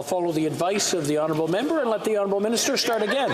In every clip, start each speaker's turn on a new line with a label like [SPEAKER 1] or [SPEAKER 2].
[SPEAKER 1] I'll follow the advice of the honourable member and let the honourable minister start again.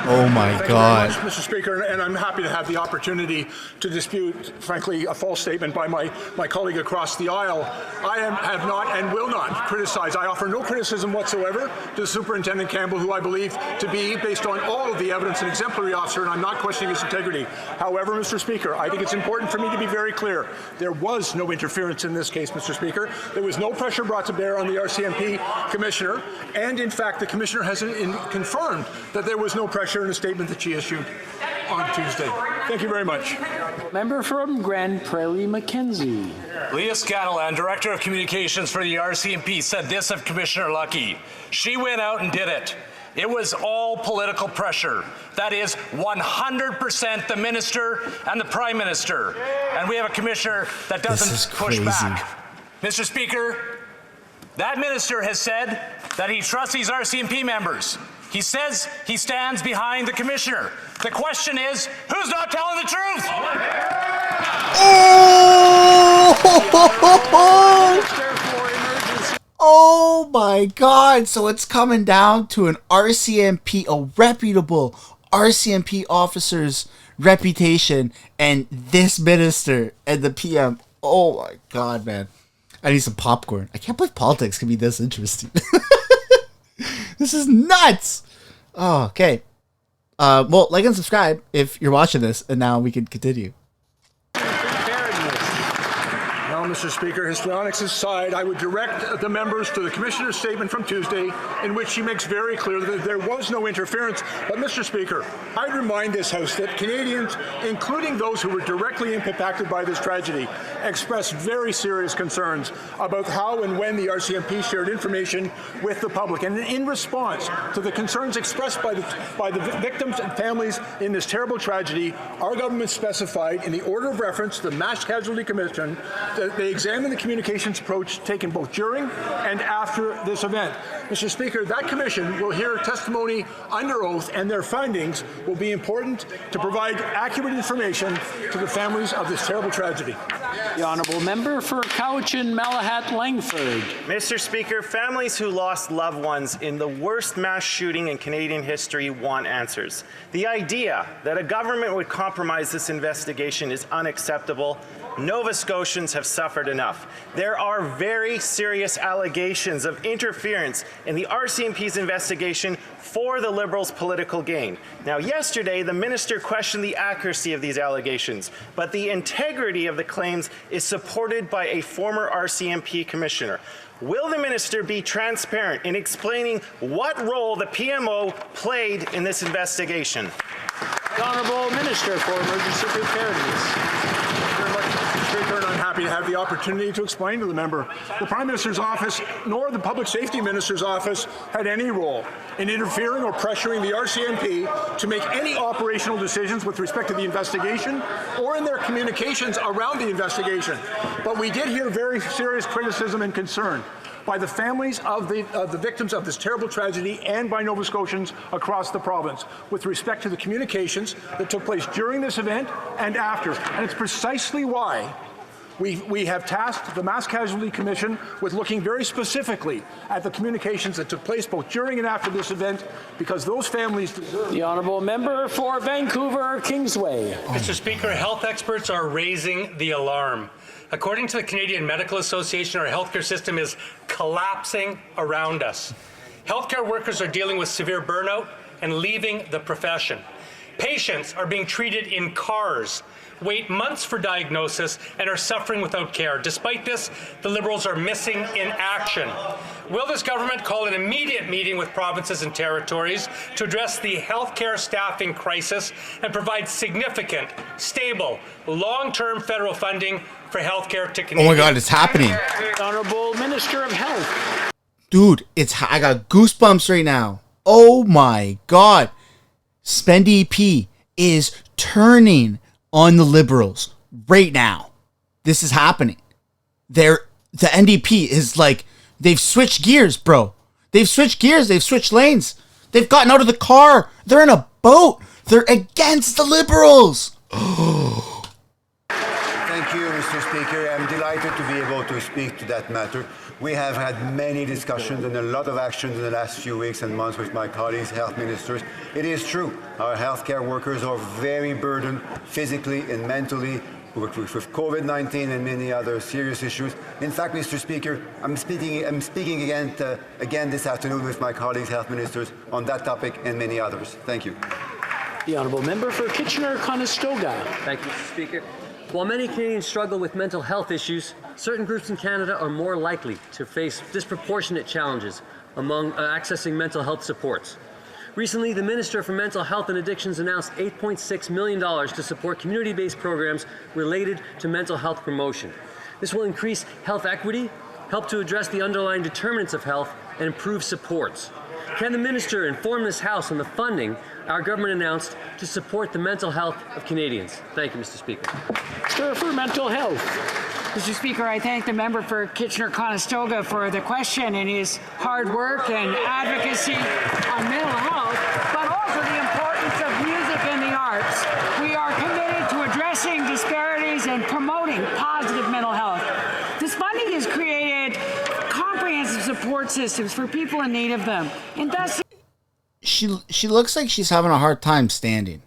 [SPEAKER 2] Oh my God.
[SPEAKER 3] Thank you very much, Mr. Speaker, and I'm happy to have the opportunity to dispute, frankly, a false statement by my colleague across the aisle. I have not and will not criticize. I offer no criticism whatsoever to Superintendent Campbell, who I believe to be, based on all of the evidence, an exemplary officer, and I'm not questioning his integrity. However, Mr. Speaker, I think it's important for me to be very clear. There was no interference in this case, Mr. Speaker. There was no pressure brought to bear on the RCMP Commissioner, and in fact, the Commissioner has confirmed that there was no pressure in a statement that she issued on Tuesday. Thank you very much.
[SPEAKER 1] Member from Grand Prairie, Mackenzie.
[SPEAKER 4] Leah Scatterland, Director of Communications for the RCMP, said this of Commissioner Lucky. She went out and did it. It was all political pressure. That is 100% the minister and the prime minister. And we have a commissioner that doesn't push back. Mr. Speaker, that minister has said that he trusts these RCMP members. He says he stands behind the commissioner. The question is, who's not telling the truth?
[SPEAKER 2] Oh my God. So it's coming down to an RCMP, a reputable RCMP officer's reputation, and this minister and the PM. Oh my God, man. I need some popcorn. I can't believe politics can be this interesting. This is nuts. Oh, okay. Well, like and subscribe if you're watching this, and now we can continue.
[SPEAKER 3] Now, Mr. Speaker, histrionics aside, I would direct the members to the Commissioner's statement from Tuesday, in which she makes very clear that there was no interference. But, Mr. Speaker, I'd remind this House that Canadians, including those who were directly impacted by this tragedy, expressed very serious concerns about how and when the RCMP shared information with the public. And in response to the concerns expressed by the victims and families in this terrible tragedy, our government specified in the order of reference to the Mass Casualty Commission that they examine the communications approach taken both during and after this event. Mr. Speaker, that commission will hear testimony under oath, and their findings will be important to provide accurate information to the families of this terrible tragedy.
[SPEAKER 1] The honourable member for Cowichan, Malahat, Langford.
[SPEAKER 5] Mr. Speaker, families who lost loved ones in the worst mass shooting in Canadian history want answers. The idea that a government would compromise this investigation is unacceptable. Nova Scotians have suffered enough. There are very serious allegations of interference in the RCMP's investigation for the Liberals' political gain. Now, yesterday, the minister questioned the accuracy of these allegations, but the integrity of the claims is supported by a former RCMP commissioner. Will the minister be transparent in explaining what role the PMO played in this investigation?
[SPEAKER 1] The Honourable Minister for Emergency Preparedness.
[SPEAKER 3] Speaker, and I'm happy to have the opportunity to explain to the member. The Prime Minister's office nor the Public Safety Minister's office had any role in interfering or pressuring the RCMP to make any operational decisions with respect to the investigation or in their communications around the investigation. But we did hear very serious criticism and concern by the families of the victims of this terrible tragedy and by Nova Scotians across the province with respect to the communications that took place during this event and after. And it's precisely why we have tasked the Mass Casualty Commission with looking very specifically at the communications that took place both during and after this event, because those families deserve.
[SPEAKER 1] The honourable member for Vancouver, Kingsway.
[SPEAKER 6] Mr. Speaker, health experts are raising the alarm. According to the Canadian Medical Association, our healthcare system is collapsing around us. Healthcare workers are dealing with severe burnout and leaving the profession. Patients are being treated in cars, wait months for diagnosis, and are suffering without care. Despite this, the Liberals are missing in action. Will this government call an immediate meeting with provinces and territories to address the healthcare staffing crisis and provide significant, stable, long-term federal funding for healthcare to Canadians?
[SPEAKER 2] Oh my God, it's happening.
[SPEAKER 1] The Honourable Minister of Health.
[SPEAKER 2] Dude, I got goosebumps right now. Oh my God. Spendy P is turning on the Liberals right now. This is happening. The NDP is like, they've switched gears, bro. They've switched gears. They've switched lanes. They've gotten out of the car. They're in a boat. They're against the Liberals.
[SPEAKER 7] Thank you, Mr. Speaker. I'm delighted to be able to speak to that matter. We have had many discussions and a lot of actions in the last few weeks and months with my colleagues, health ministers. It is true, our healthcare workers are very burdened physically and mentally with COVID-19 and many other serious issues. In fact, Mr. Speaker, I'm speaking again this afternoon with my colleagues, health ministers, on that topic and many others. Thank you.
[SPEAKER 1] The honourable member for Kitchener-Conestoga.
[SPEAKER 8] Thank you, Mr. Speaker. While many Canadians struggle with mental health issues, certain groups in Canada are more likely to face disproportionate challenges among accessing mental health supports. Recently, the Minister for Mental Health and Addictions announced $8.6 million to support community-based programs related to mental health promotion. This will increase health equity, help to address the underlying determinants of health, and improve supports. Can the Minister inform this House on the funding our government announced to support the mental health of Canadians? Thank you, Mr. Speaker.
[SPEAKER 1] Minister for Mental Health.
[SPEAKER 9] Mr. Speaker, I thank the member for Kitchener-Conestoga for the question and his hard work and advocacy on mental health, but also the importance of music and the arts. We are committed to addressing disparities and promoting positive mental health. This funding has created comprehensive support systems for people in need of them.
[SPEAKER 2] She looks like she's having a hard time standing.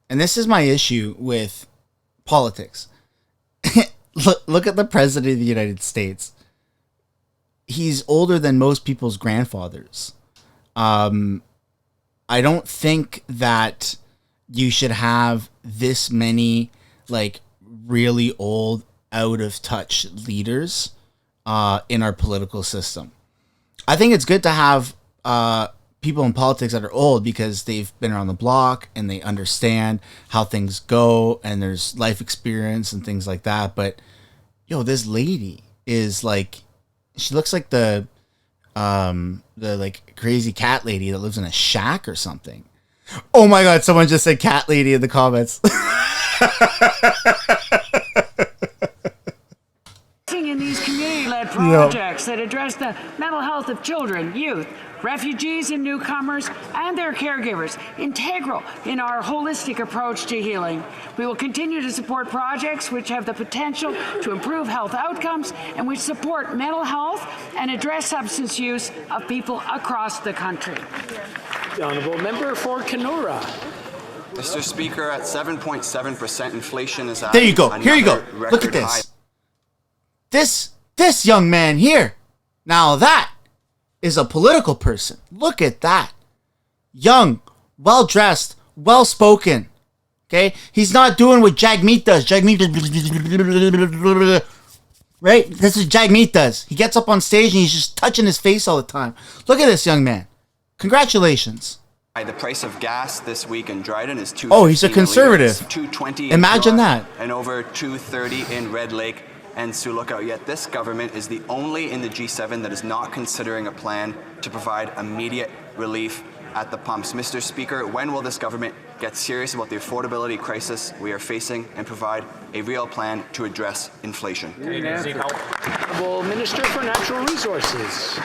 [SPEAKER 2] And this is my issue with politics. Look at the President of the United States. He's older than most people's grandfathers. I don't think that you should have this many like really old, out of touch leaders in our political system. I think it's good to have people in politics that are old because they've been around the block and they understand how things go and there's life experience and things like that. But this lady is like, she looks like the like crazy cat lady that lives in a shack or something. Oh my God, someone just said cat lady in the comments.
[SPEAKER 9] In these community-led projects that address the mental health of children, youth, refugees and newcomers, and their caregivers, integral in our holistic approach to healing. We will continue to support projects which have the potential to improve health outcomes and which support mental health and address substance use of people across the country.
[SPEAKER 1] The honourable member for Kenora.
[SPEAKER 10] Mr. Speaker, at 7.7%, inflation is at
[SPEAKER 2] there you go. Here you go. Look at this.
[SPEAKER 10] High.
[SPEAKER 2] This young man here. Now that is a political person. Look at that. Young, well-dressed, well-spoken. Okay? He's not doing what Jagmeet does. Jagmeet does. Right? This is what Jagmeet does. He gets up on stage and he's just touching his face all the time. Look at this young man. Congratulations.
[SPEAKER 10] The price of gas this week in Dryden is $2.50.
[SPEAKER 2] Oh, he's a conservative.
[SPEAKER 10] $2.20
[SPEAKER 2] Imagine that.
[SPEAKER 10] And over $2.30 in Red Lake and Sioux Lookout. Yet this government is the only in the G7 that is not considering a plan to provide immediate relief at the pumps. Mr. Speaker, when will this government get serious about the affordability crisis we are facing and provide a real plan to address inflation?
[SPEAKER 1] Honourable Minister for Natural Resources.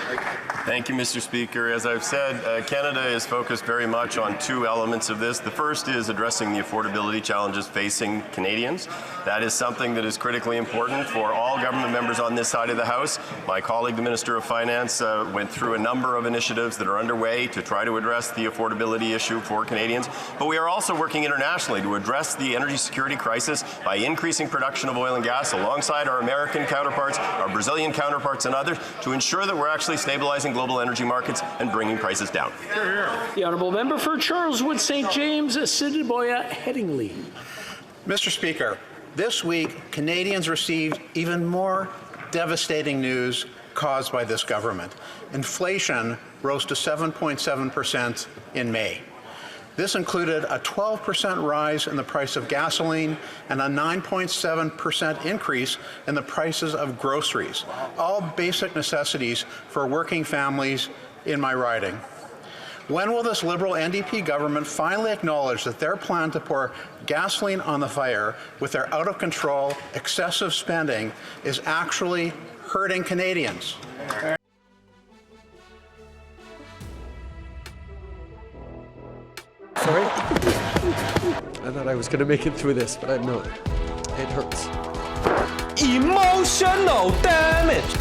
[SPEAKER 11] Thank you, Mr. Speaker. As I've said, Canada is focused very much on two elements of this. The first is addressing the affordability challenges facing Canadians. That is something that is critically important for all government members on this side of the House. My colleague, the Minister of Finance, went through a number of initiatives that are underway to try to address the affordability issue for Canadians. But we are also working internationally to address the energy security crisis by increasing production of oil and gas alongside our American counterparts, our Brazilian counterparts, and others to ensure that we're actually stabilizing global energy markets and bringing prices down.
[SPEAKER 1] The honourable member for Charleswood, St. James, Assiniboia, Headingley.
[SPEAKER 12] Mr. Speaker, this week Canadians received even more devastating news caused by this government. Inflation rose to 7.7% in May. This included a 12% rise in the price of gasoline and a 9.7% increase in the prices of groceries, all basic necessities for working families in my riding. When will this Liberal NDP government finally acknowledge that their plan to pour gasoline on the fire with their out-of-control, excessive spending is actually hurting Canadians?
[SPEAKER 13] Sorry? I thought I was going to make it through this, but I'm not. It hurts.
[SPEAKER 14] Emotional damage!